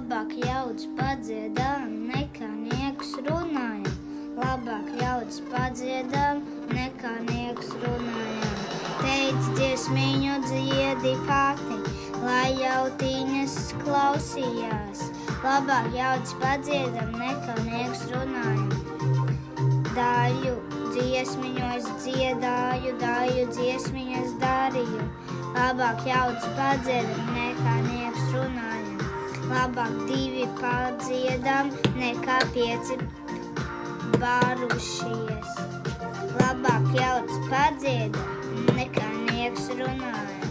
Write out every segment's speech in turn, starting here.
Labāk jaudas padziedām, nekā niekus runājam. Labāk jaudas padziedām, nekā niekus runājam. Teic dziesmiņu dziedi pati, lai jautīņas klausījās. Labāk jaudas padziedām, nekā niekus runājam. Daļu dziesmiņu es dziedāju, daļu dziesmiņu es darīju. Labāk jaudas padziedām, nekā niekus runājam. Labāk 2 padziedām, nekā 5 barušies. Labāk jaudas padziedām, nekā niekus runājam.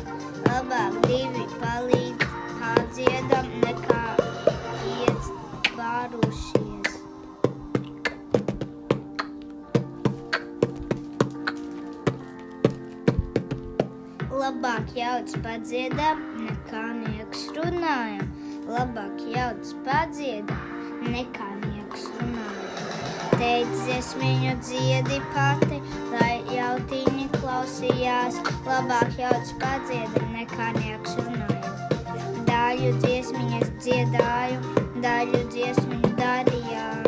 Labāk 2 padziedām, nekā 5 barušies. Labāk jaudas padziedām, nekā niekus runājam. Labāk jaudas padziedām, nekā niekus runājam. Teic dziesmiņu dziedi pati, lai jautīņi klausījās. Labāk jaudas padziedām, nekā niekus runājam. Daļu dziesmiņas dziedāju, daļu dziesmiņu darījām.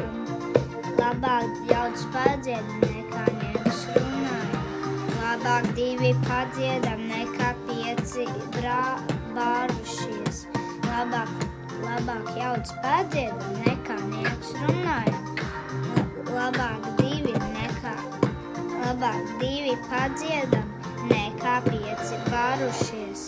Labāk jaudas padziedām, nekā niekus runājam. Labāk 2 padziedām, nekā 5 barušies. Labāk jaudas padziedām, nekā niekus runājam. Labāk 2 padziedām, nekā 5 barušies.